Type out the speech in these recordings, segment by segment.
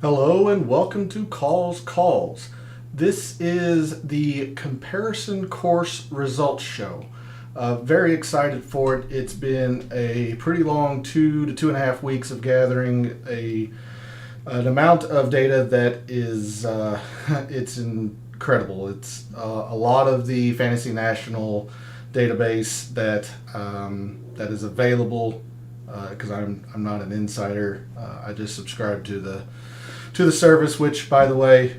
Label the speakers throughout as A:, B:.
A: Hello and welcome to Calls. This is the comparison course results show. Very excited for it. It's been a pretty long 2 to 2.5 weeks of gathering an amount of data that is it's incredible. It's a lot of the Fantasy National database that is available because I'm not an insider. I just subscribe to the service, which, by the way,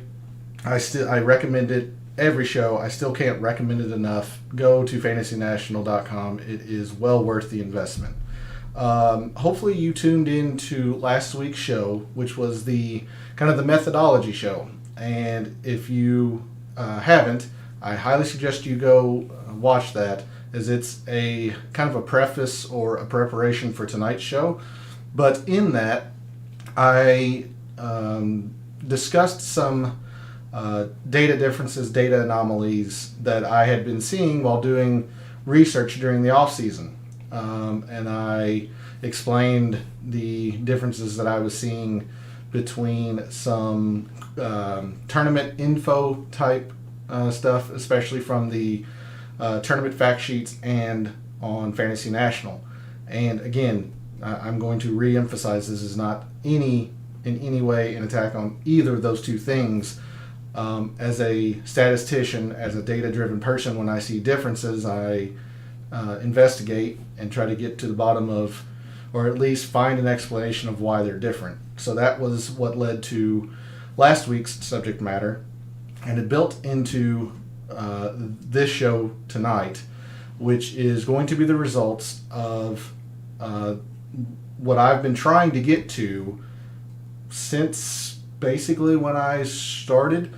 A: I recommend it every show. I still can't recommend it enough. Go to fantasynational.com. It is well worth the investment. Hopefully you tuned in to last week's show, which was the kind of the methodology show. And if you haven't, I highly suggest you go watch that, as it's a kind of a preface or a preparation for tonight's show. But in that, I discussed some data differences, data anomalies that I had been seeing while doing research during the off season, and I explained the differences that I was seeing between some tournament info type stuff, especially from the tournament fact sheets and on Fantasy National. And again, I'm going to re-emphasize this is not in any way an attack on either of those two things. As a statistician, as a data-driven person, when I see differences, I investigate and try to get to the bottom of, or at least find an explanation of why they're different. So that was what led to last week's subject matter, and it built into this show tonight, which is going to be the results of what I've been trying to get to since basically when I started.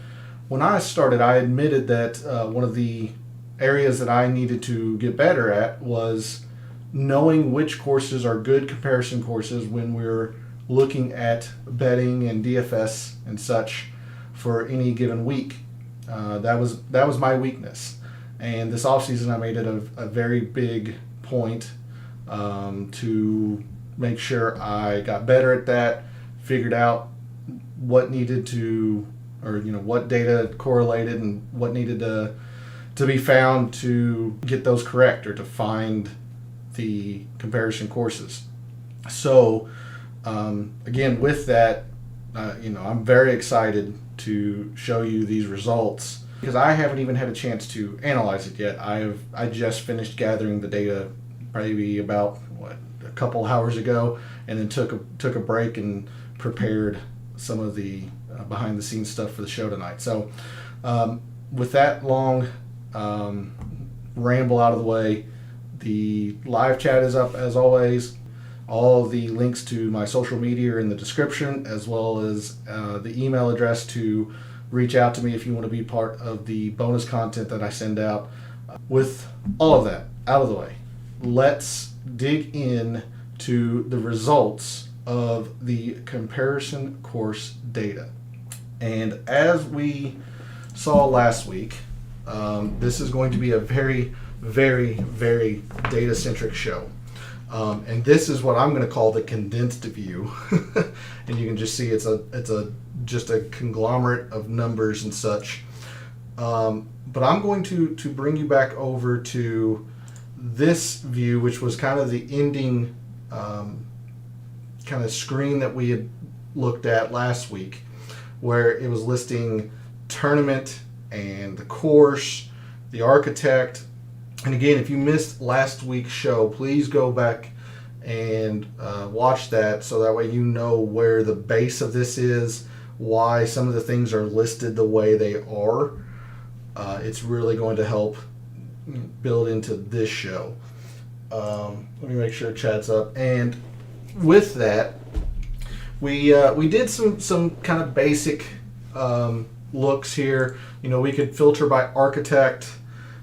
A: When I started, I admitted that one of the areas that I needed to get better at was knowing which courses are good comparison courses when we're looking at betting and DFS and such for any given week. That was my weakness, and this offseason I made it a very big point to make sure I got better at that, figured out what needed to, or what data correlated and what needed to be found to get those correct, or to find the comparison courses. So again, with that, I'm very excited to show you these results, because I haven't even had a chance to analyze it yet. I just finished gathering the data maybe about a couple hours ago, and then took a break and prepared some of the behind the scenes stuff for the show tonight. So with that long ramble out of the way, the live chat is up as always. All the links to my social media are in the description, as well as the email address to reach out to me if you want to be part of the bonus content that I send out. With all of that out of the way, let's dig in to the results of the comparison course data. And as we saw last week, this is going to be a very, very, very data-centric show. And this is what I'm going to call the condensed view. And you can just see it's just a conglomerate of numbers and such. But I'm going to bring you back over to this view, which was kind of the ending kind of screen that we had looked at last week, where it was listing tournament and the course, the architect. And again, if you missed last week's show, please go back and watch that, so that way you know where the base of this is, why some of the things are listed the way they are. It's really going to help build into this show. Let me make sure chat's up. And with that, we did some kind of basic looks here. We could filter by architect.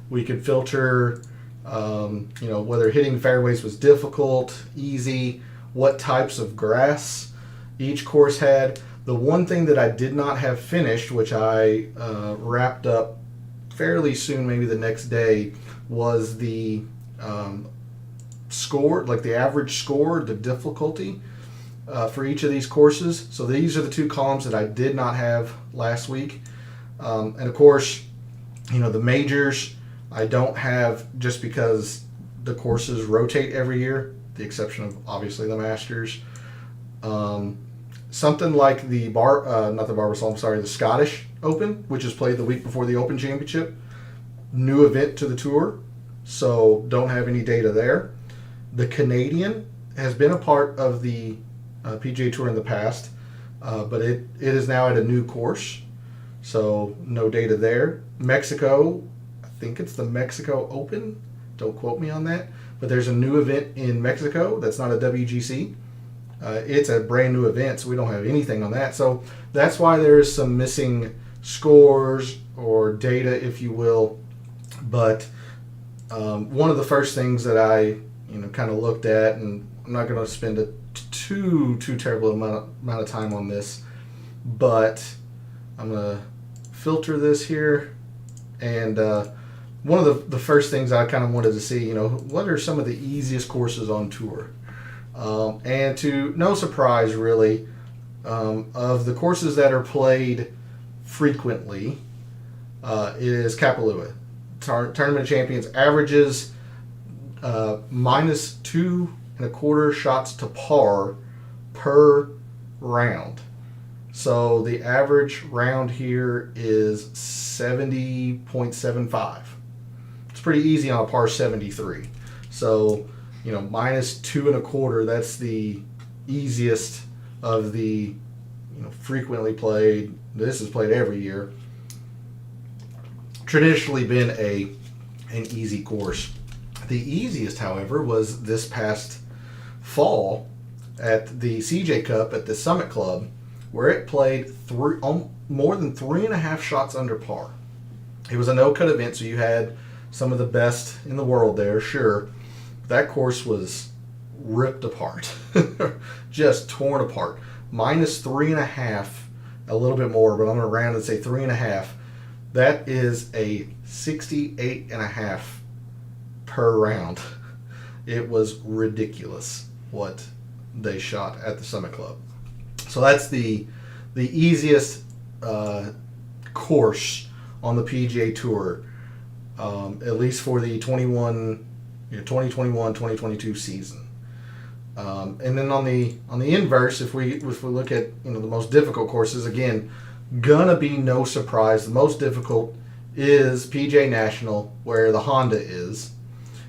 A: We could filter, whether hitting fairways was difficult, easy, what types of grass each course had. The one thing that I did not have finished, which I wrapped up fairly soon, maybe the next day, was the score, like the average score, the difficulty. for each of these courses. So these are the two columns that I did not have last week. And of course, the majors I don't have just because the courses rotate every year, the exception of obviously the Masters. Something like the the Scottish Open, which is played the week before the Open Championship, new event to the tour, so don't have any data there. The Canadian has been a part of the PGA Tour in the past, but it is now at a new course, so no data there. Mexico, I think it's the Mexico Open, don't quote me on that, but there's a new event in Mexico that's not a WGC. It's a brand new event, so we don't have anything on that. So that's why there is some missing scores or data, if you will. But one of the first things that I kind of looked at, and I'm not going to spend a too terrible amount of time on this, but I'm going to filter this here. And one of the first things I kind of wanted to see, what are some of the easiest courses on tour? And to no surprise, really, of the courses that are played frequently, is Kapalua. Tournament of Champions averages minus 2.25 shots to par per round. So the average round here is 70.75. It's pretty easy on a par 73. So minus 2.25, that's the easiest of the frequently played. This is played every year. Traditionally been an easy course. The easiest, however, was this past fall at the CJ Cup at the Summit Club, where it played more than 3.5 shots under par. It was a no-cut event, so you had some of the best in the world there, sure. That course was ripped apart, just torn apart. Minus 3.5, a little bit more, but I'm going to round and say 3.5. That is a 68.5 per round. It was ridiculous what they shot at the Summit Club. So that's the easiest course on the PGA Tour, at least for the 2021-2022 season. And then on the inverse, if we look at the most difficult courses, again, gonna be no surprise. The most difficult is PGA National, where the Honda is.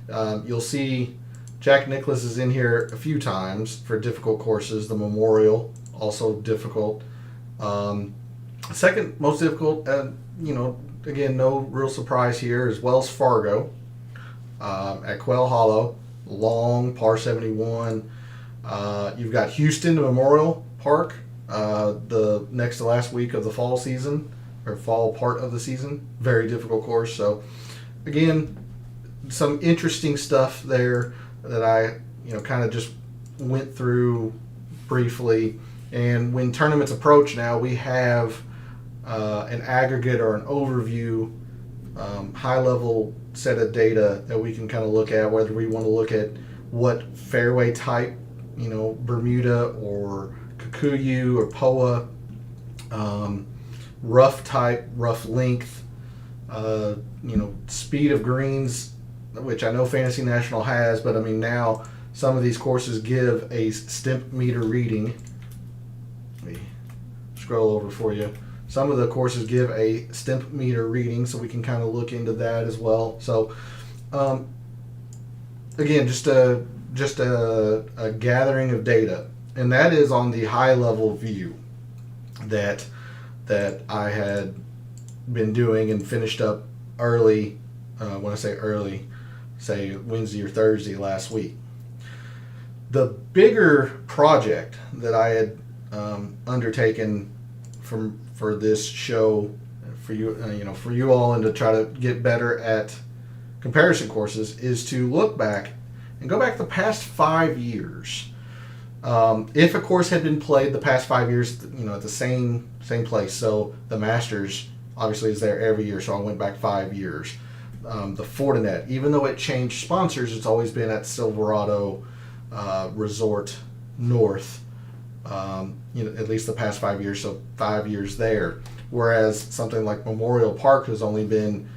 A: You'll see Jack Nicklaus is in here a few times for difficult courses. The Memorial, also difficult. Second most difficult, again, no real surprise here, is Wells Fargo at Quail Hollow. Long par 71. You've got Houston Memorial Park, the next to last week of the fall season, or fall part of the season. Very difficult course. So again, some interesting stuff there that I kind of just went through briefly. And when tournaments approach now, we have an aggregate or an overview, high level set of data that we can kind of look at, whether we want to look at what fairway type, Bermuda or Kikuyu or POA, rough type, rough length, speed of greens, which I know Fantasy National has, but now some of these courses give a stimp meter reading. Let me scroll over for you. Some of the courses give a stimp meter reading, so we can kind of look into that as well. So, again, just a gathering of data, and that is on the high level view that I had been doing and finished up early. When I say early, say Wednesday or Thursday last week. The bigger project that I had undertaken for this show, for you, for you all, and to try to get better at comparison courses, is to look back and go back the past 5 years. If a course had been played the past 5 years, at the same place. So the Masters obviously is there every year, so I went back 5 years. The Fortinet, even though it changed sponsors, it's always been at Silverado Resort North at least the past 5 years, so 5 years there. Whereas something like Memorial Park has only been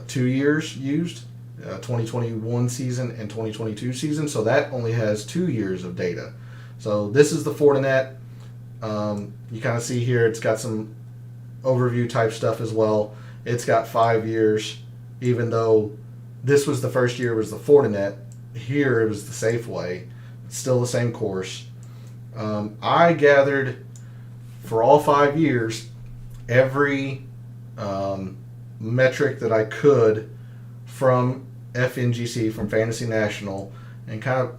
A: 2 years used, 2021 season and 2022 season, so that only has 2 years of data. So this is the Fortinet. You kind of see here it's got some overview type stuff as well. It's got 5 years, even though this was the first year was the Fortinet. Here it was the Safeway. It's still the same course. I gathered for all 5 years every metric that I could from FNGC, from Fantasy National, and kind of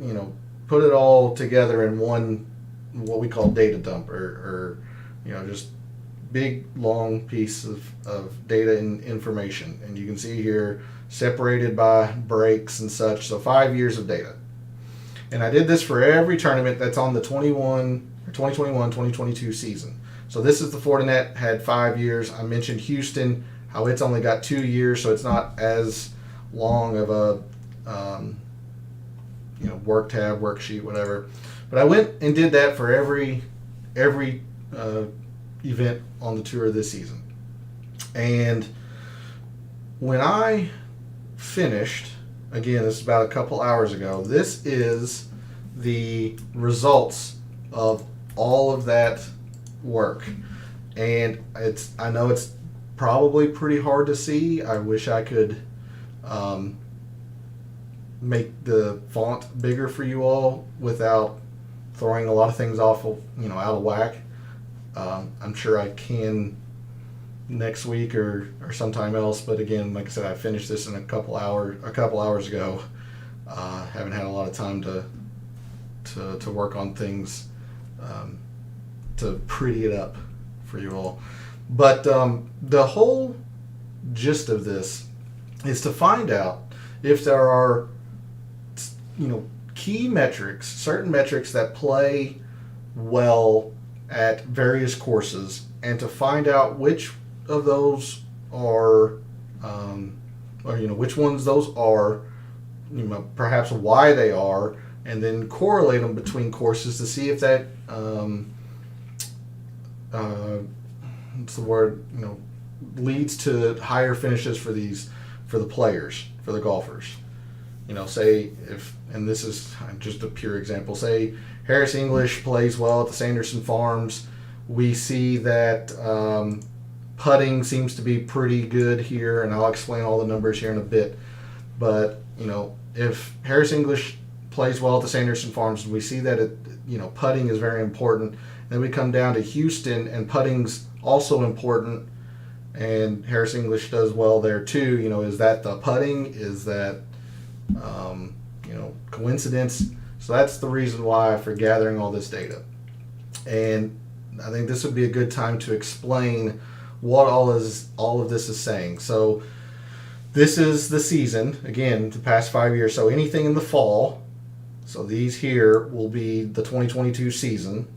A: put it all together in one, what we call data dump, or just big long piece of data and information. And you can see here separated by breaks and such. So 5 years of data. And I did this for every tournament that's on the 2021-2022 season. So this is the Fortinet, had 5 years. I mentioned Houston, how it's only got 2 years, so it's not as long of a work tab, worksheet, whatever. But I went and did that for every event on the tour this season. And when I finished, again, this is about a couple hours ago, this is the results of all of that work. And I know it's probably pretty hard to see. I wish I could make the font bigger for you all without throwing a lot of things off, out of whack. I'm sure I can next week or sometime else, but again, like I said, I finished this in a couple hours ago. Haven't had a lot of time to work on things to pretty it up for you all. But the whole gist of this is to find out if there are key metrics, certain metrics that play well at various courses, and to find out which of those are, which ones those are, perhaps why they are, and then correlate them between courses to see if that, what's the word, leads to higher finishes for the players, for the golfers. Say if, and this is just a pure example, say Harris English plays well at the Sanderson Farms. We see that putting seems to be pretty good here, and I'll explain all the numbers here in a bit. But, if Harris English plays well at the Sanderson Farms, we see that putting is very important. Then we come down to Houston, and putting's also important, and Harris English does well there too. Is that the putting? Is that coincidence? So that's the reason why for gathering all this data. And I think this would be a good time to explain what all of this is saying. So this is the season, again, the past 5 years. So anything in the fall, so these here will be the 2022 season,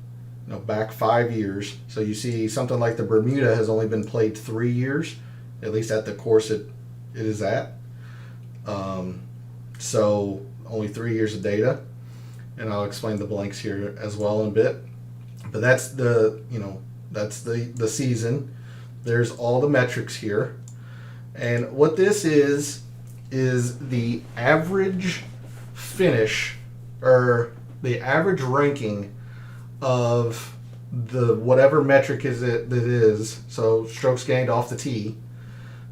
A: back 5 years. So you see something like the Bermuda has only been played 3 years, at least at the course it is at. So only 3 years of data, and I'll explain the blanks here as well in a bit. But that's the season. There's all the metrics here, and what this is the average finish, or the average ranking of the whatever metric is it that is. So strokes gained off the tee.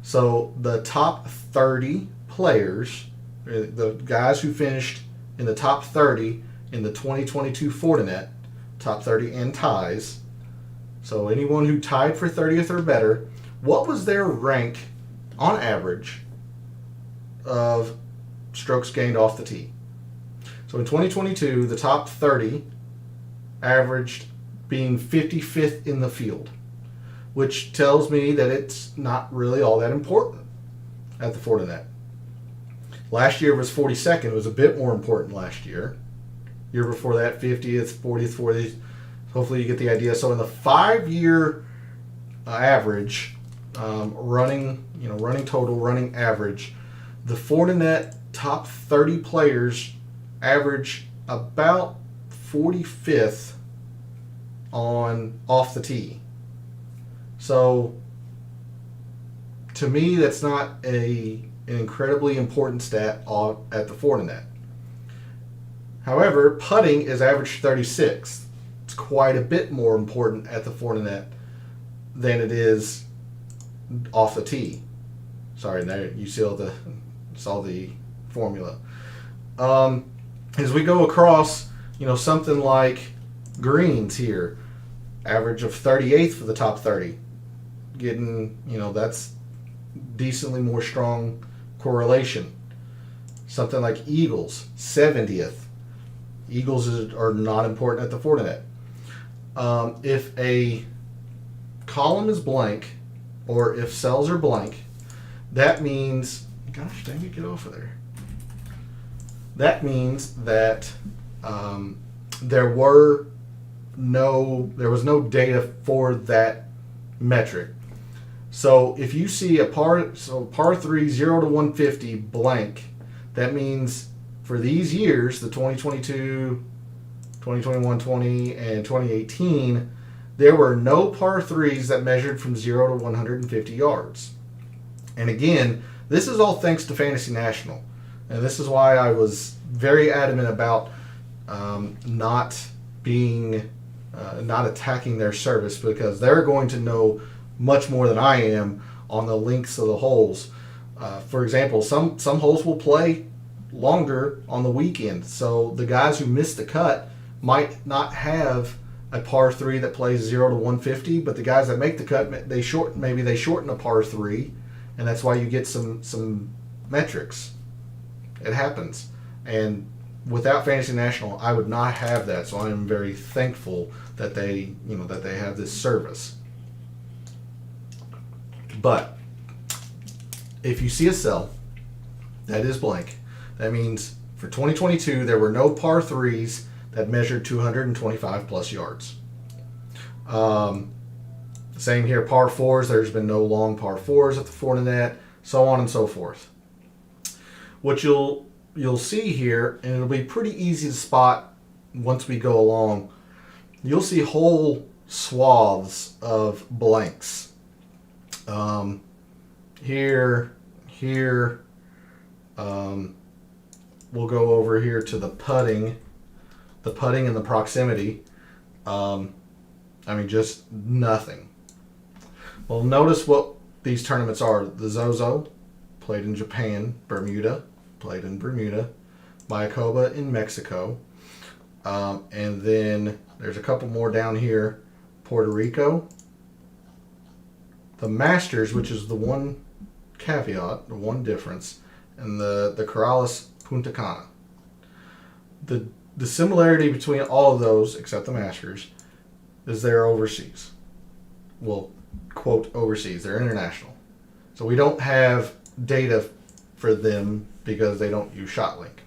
A: So the top 30 players, the guys who finished in the top 30 in the 2022 Fortinet, top 30 and ties. So anyone who tied for 30th or better, what was their rank on average of strokes gained off the tee? So in 2022, the top 30 averaged being 55th in the field, which tells me that it's not really all that important at the Fortinet. Last year was 42nd. It was a bit more important last year. Year before that, 50th, 40th, 40th. Hopefully you get the idea. So in the 5-year average, running total, running average, the Fortinet top 30 players average about 45th on off the tee. So to me, that's not an incredibly important stat at the Fortinet. However, putting is average 36. It's quite a bit more important at the Fortinet than it is off the tee. Sorry, there you saw the formula. As we go across, something like greens here, average of 38th for the top 30. Getting, that's decently more strong correlation. Something like eagles, 70th. Eagles are not important at the Fortinet. If a column is blank, or if cells are blank, that means, gosh dang it, get off of there. That means that there was no data for that metric. So if you see a par 3 0 to 150 blank, that means for these years, the 2022, 2021, 20, and 2018, there were no par 3s that measured from 0 to 150 yards. And again, this is all thanks to Fantasy National. And this is why I was very adamant about not attacking their service, because they're going to know much more than I am on the lengths of the holes. For example, some holes will play longer on the weekend, so the guys who miss the cut might not have a par 3 that plays 0 to 150, but the guys that make the cut, they shorten a par 3, and that's why you get some metrics. It happens. And without Fantasy National, I would not have that, so I am very thankful that they have this service. But if you see a cell that is blank, that means for 2022 there were no par 3s that measured 225 plus yards. Same here, par 4s, there's been no long par 4s at the Fortinet, so on and so forth. What you'll see here, and it'll be pretty easy to spot once we go along, you'll see whole swaths of blanks. Here, we'll go over here to the putting and the proximity. Just nothing. Well, notice what these tournaments are. The Zozo, played in Japan. Bermuda, played in Bermuda. Mayakoba in Mexico. And then there's a couple more down here. Puerto Rico. The Masters, which is the one caveat, the one difference, and the Corrales Punta Cana. The similarity between all of those, except the Masters, is they're overseas. Well, quote overseas. They're international. So we don't have data for them because they don't use ShotLink.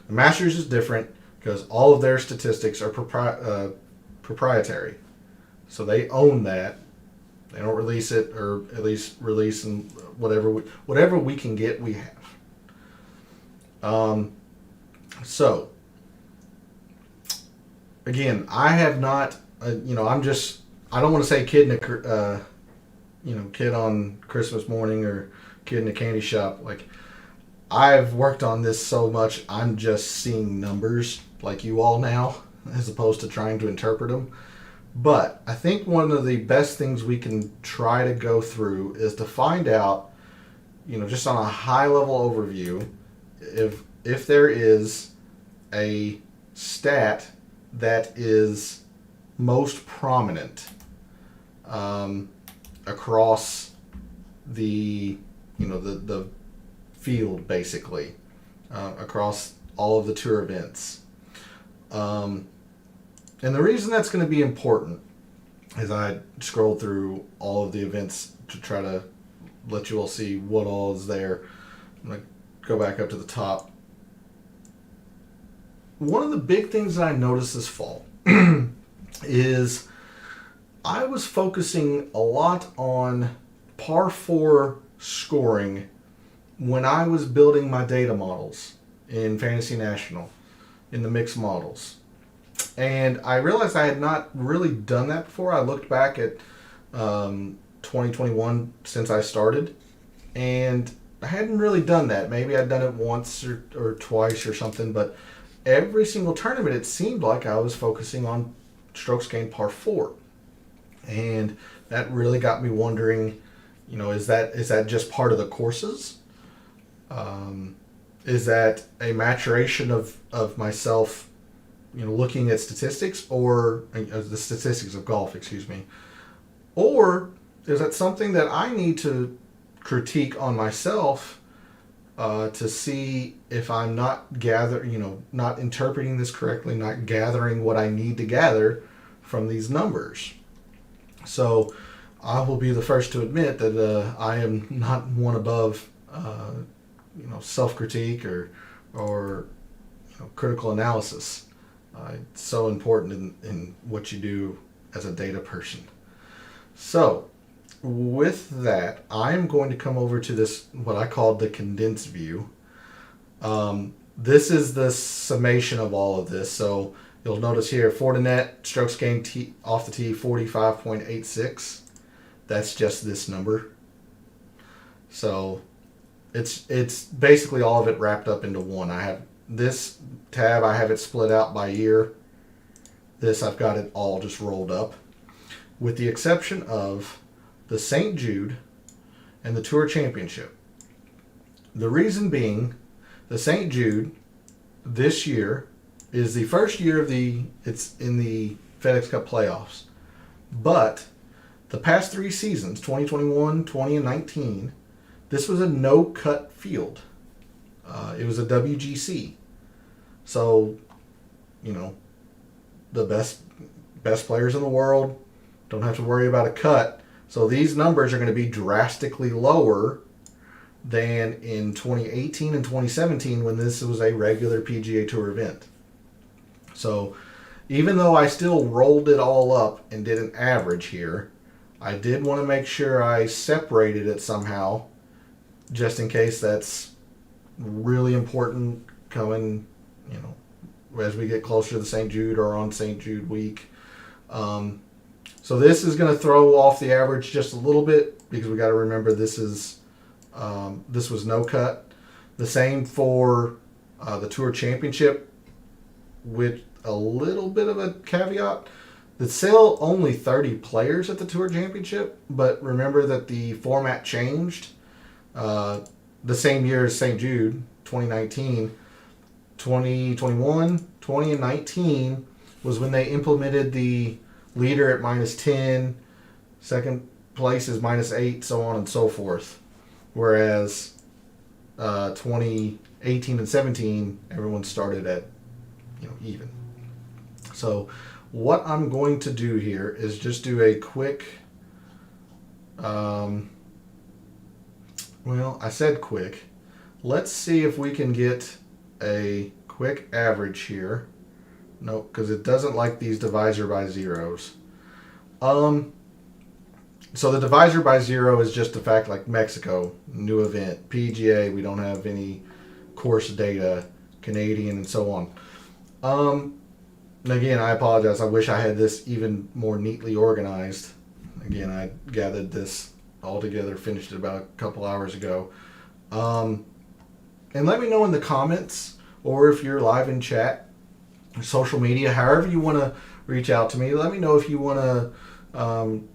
A: The Masters is different because all of their statistics are proprietary. So they own that. They don't release it, or at least release and whatever we can get, we have. So again, I have not. I don't want to say kid on Christmas morning or kid in a candy shop. Like, I've worked on this so much, I'm just seeing numbers like you all now, as opposed to trying to interpret them. But I think one of the best things we can try to go through is to find out, just on a high level overview, if there is a stat that is most prominent across the field, basically, across all of the tour events. And the reason that's going to be important is I scrolled through all of the events to try to let you all see what all is there. I'm going to go back up to the top. One of the big things that I noticed this fall is I was focusing a lot on par 4 scoring when I was building my data models in Fantasy National, in the mixed models. And I realized I had not really done that before. I looked back at 2021 since I started, and I hadn't really done that. Maybe I'd done it once or twice or something, but every single tournament it seemed like I was focusing on strokes gained par 4. And that really got me wondering, is that just part of the courses? Is that a maturation of myself, looking at statistics, or the statistics of golf, excuse me, or is that something that I need to critique on myself to see if I'm not not interpreting this correctly, not gathering what I need to gather from these numbers. So I will be the first to admit that I am not one above self-critique or critical analysis. It's so important in what you do as a data person. So with that, I'm going to come over to this, what I called the condensed view. This is the summation of all of this. So you'll notice here, for the net, strokes gained off the tee, 45.86. That's just this number. So it's basically all of it wrapped up into one. I have this tab, I have it split out by year. This, I've got it all just rolled up, with the exception of the St. Jude and the Tour Championship. The reason being, the St. Jude this year is the first year it's in the FedEx Cup playoffs. But the past 3 seasons, 2021, 20, and 19, this was a no-cut field. It was a WGC. So, the best players in the world don't have to worry about a cut. So these numbers are going to be drastically lower than in 2018 and 2017 when this was a regular PGA Tour event. So even though I still rolled it all up and did an average here, I did want to make sure I separated it somehow, just in case that's really important coming, as we get closer to the St. Jude or on St. Jude week. So this is going to throw off the average just a little bit, because we got to remember this was no cut. The same for the Tour Championship, with a little bit of a caveat. It's still only 30 players at the Tour Championship, but remember that the format changed the same year as St. Jude, 2019. 2021, 20, and 19 was when they implemented the leader at -10, second place is -8, so on and so forth. Whereas 2018 and 17, everyone started at even. So what I'm going to do here is just do a quick, I said quick. Let's see if we can get a quick average here. Nope, because it doesn't like these divisor by zeros. So the divisor by zero is just the fact, like Mexico, new event, PGA, we don't have any course data, Canadian, and so on. And again, I apologize. I wish I had this even more neatly organized. Again, I gathered this all together, finished it about a couple hours ago. And let me know in the comments, or if you're live in chat, social media, however you want to reach out to me. Let me know if you want to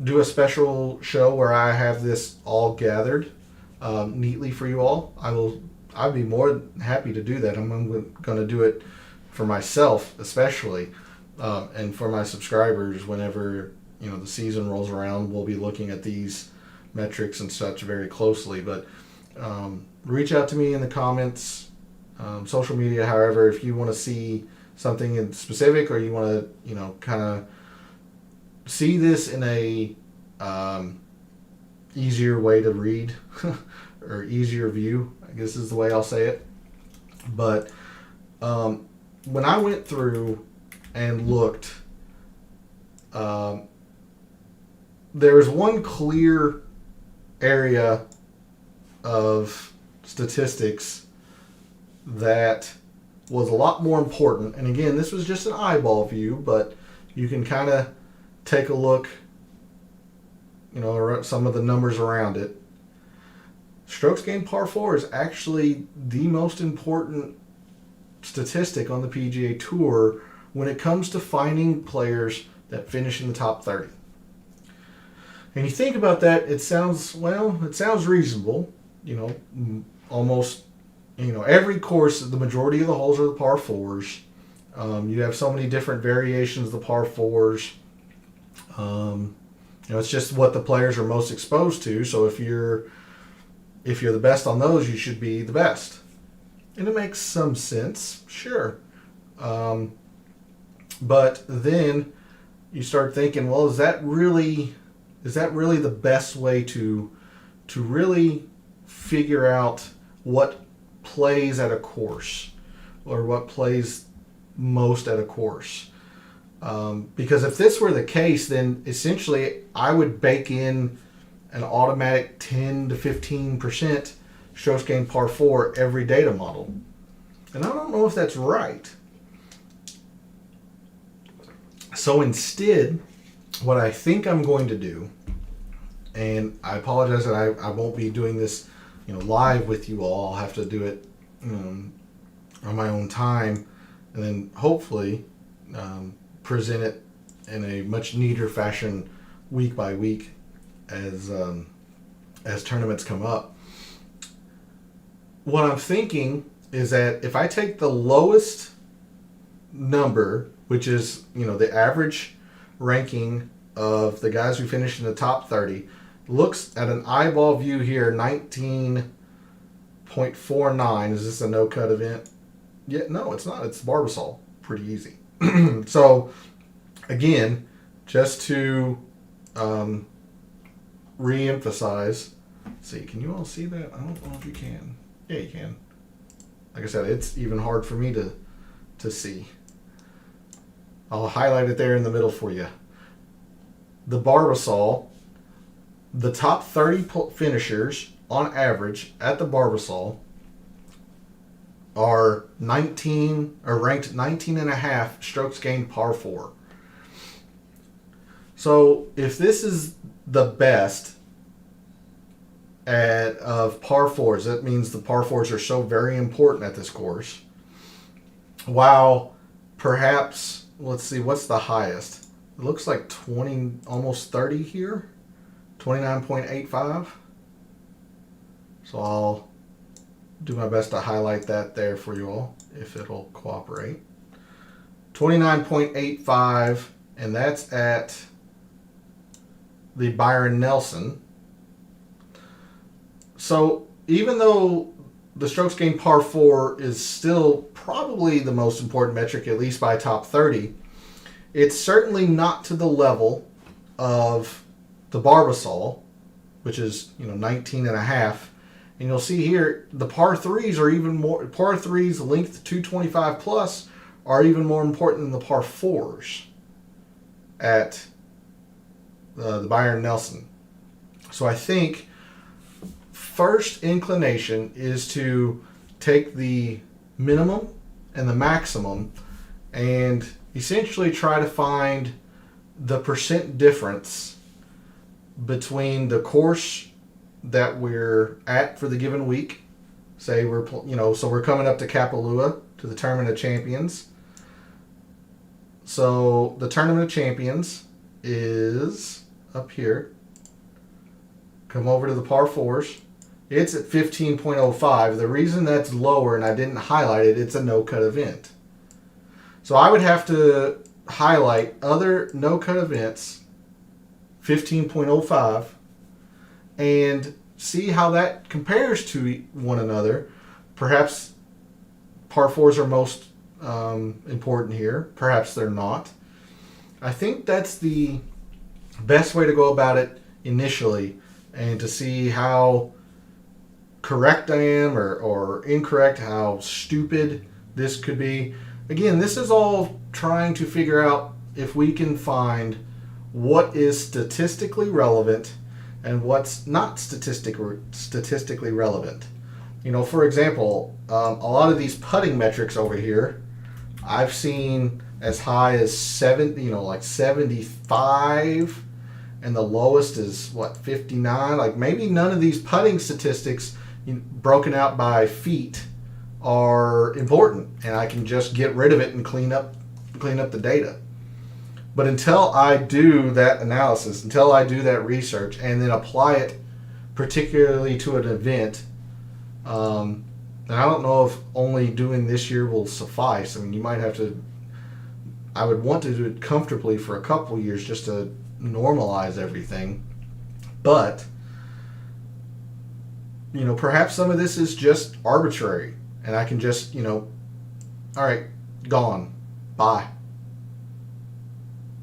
A: do a special show where I have this all gathered neatly for you all. I'd be more than happy to do that. I'm going to do it for myself, especially, and for my subscribers. Whenever the season rolls around, we'll be looking at these metrics and such very closely. But reach out to me in the comments, social media, however, if you want to see something in specific, or you want to kind of see this in a easier way to read or easier view, I guess is the way I'll say it. But when I went through and looked, there was one clear area of statistics that was a lot more important. And again, this was just an eyeball view, but you can kind of take a look, some of the numbers around it. Strokes gained par 4 is actually the most important statistic on the PGA Tour when it comes to finding players that finish in the top 30. And you think about that, it sounds reasonable. Almost, every course, the majority of the holes are the par 4s. You have so many different variations of the par 4s. It's just what the players are most exposed to. So if you're the best on those, you should be the best. And it makes some sense, sure. But then you start thinking, well, is that really the best way to really figure out what plays at a course, or what plays most at a course? Because if this were the case, then essentially I would bake in an automatic 10 to 15% strokes gained par 4 every data model. And I don't know if that's right. So instead, what I think I'm going to do, and I apologize that I won't be doing this live with you all. I'll have to do it on my own time, and then hopefully present it in a much neater fashion week by week as tournaments come up. What I'm thinking is that if I take the lowest number, which is the average ranking of the guys who finished in the top 30, looks at an eyeball view here, 19.49. Is this a no-cut event? Yeah, no, it's not. It's Barbasol. Pretty easy. So, again, just to re-emphasize. See, can you all see that? I don't know if you can. Yeah, you can. Like I said, it's even hard for me to see. I'll highlight it there in the middle for you. The Barbasol, the top 30 finishers on average at the Barbasol are ranked 19.5 strokes gained par 4. So if this is the best of par 4s, that means the par 4s are so very important at this course. While perhaps, let's see, what's the highest? It looks like 20, almost 30 here. 29.85. So I'll do my best to highlight that there for you all, if it'll cooperate. 29.85, and that's at the Byron Nelson. So even though the strokes gained par 4 is still probably the most important metric, at least by top 30, it's certainly not to the level of the Barbasol, which is 19.5. And you'll see here the par 3s are even more. Par 3s length 225 plus are even more important than the par 4s at the Byron Nelson. So I think first inclination is to take the minimum and the maximum and essentially try to find the percent difference between the course that we're at for the given week. Say we're coming up to Kapalua, to the Tournament of Champions. So the Tournament of Champions is up here. Come over to the par 4s. It's at 15.05. The reason that's lower, and I didn't highlight it, it's a no-cut event. So I would have to highlight other no-cut events, 15.05, and see how that compares to one another. Perhaps par 4s are most important here. Perhaps they're not. I think that's the best way to go about it initially, and to see how correct I am or incorrect, how stupid this could be. Again, this is all trying to figure out if we can find what is statistically relevant and what's not statistically relevant. For example, a lot of these putting metrics over here, I've seen as high as 75, and the lowest is 59. Like maybe none of these putting statistics broken out by feet are important, and I can just get rid of it and clean up the data. But until I do that analysis, until I do that research, and then apply it particularly to an event, and I don't know if only doing this year will suffice. I mean, you might have to. I would want to do it comfortably for a couple years just to normalize everything, but perhaps some of this is just arbitrary, and I can just all right, gone, bye.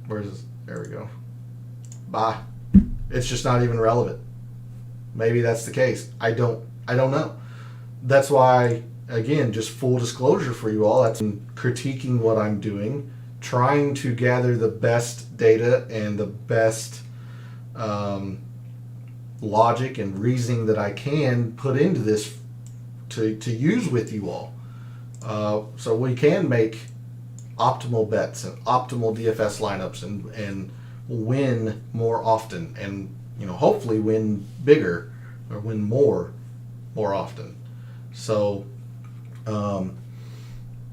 A: Where is this? There we go. Bye. It's just not even relevant. Maybe that's the case. I don't know. That's why, again, just full disclosure for you all, that's critiquing what I'm doing, trying to gather the best data and the best logic and reasoning that I can put into this to use with you all. So we can make optimal bets and optimal DFS lineups and win more often, and hopefully win bigger or win more often. So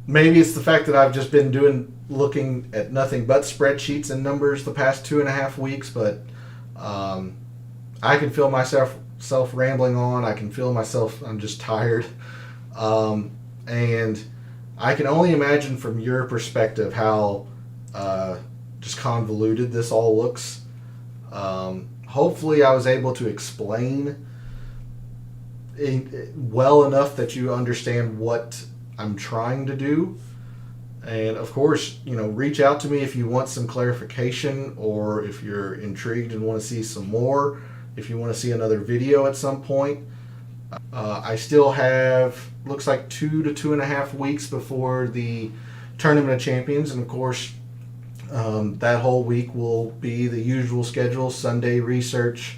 A: maybe it's the fact that I've just been looking at nothing but spreadsheets and numbers the past 2.5 weeks, but I can feel myself rambling on. I can feel myself, I'm just tired. And I can only imagine from your perspective how just convoluted this all looks. Hopefully I was able to explain well enough that you understand what I'm trying to do. And of course, reach out to me if you want some clarification, or if you're intrigued and want to see some more, if you want to see another video at some point. I still have, looks like 2 to 2.5 weeks before the Tournament of Champions, and of course that whole week will be the usual schedule: Sunday research,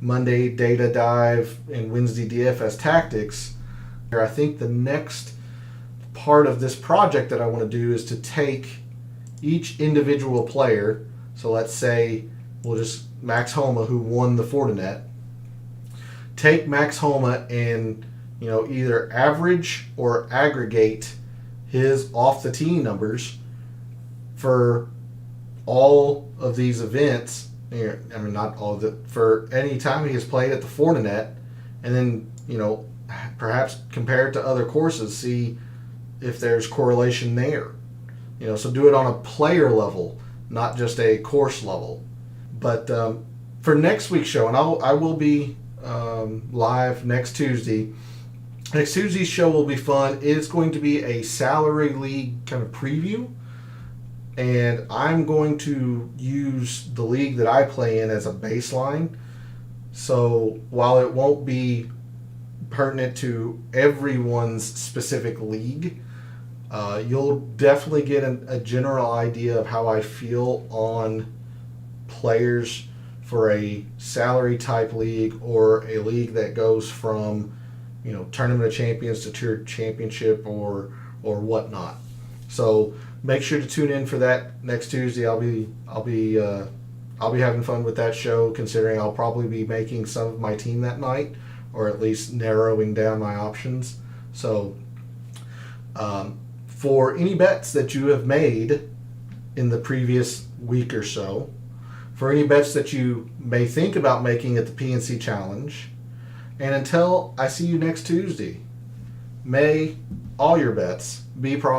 A: Monday data dive, and Wednesday DFS Tactics. I think the next part of this project that I want to do is to take each individual player. So let's say we'll just Max Homa, who won the Fortinet. Take Max Homa and either average or aggregate his off the tee numbers for all of these events. I mean, not all of it, for any time he has played at the Fortinet, and then perhaps compare it to other courses, see if there's correlation there. So do it on a player level, not just a course level. But for next week's show, and I will be live next Tuesday. Next Tuesday's show will be fun. It's going to be a salary league kind of preview, and I'm going to use the league that I play in as a baseline. So while it won't be pertinent to everyone's specific league, you'll definitely get a general idea of how I feel on players for a salary type league, or a league that goes from Tournament of Champions to Tour Championship or whatnot. So make sure to tune in for that next Tuesday. I'll be having fun with that show, considering I'll probably be making some of my team that night, or at least narrowing down my options. So for any bets that you have made in the previous week or so, for any bets that you may think about making at the PNC Challenge, and until I see you next Tuesday, may all your bets be profitable.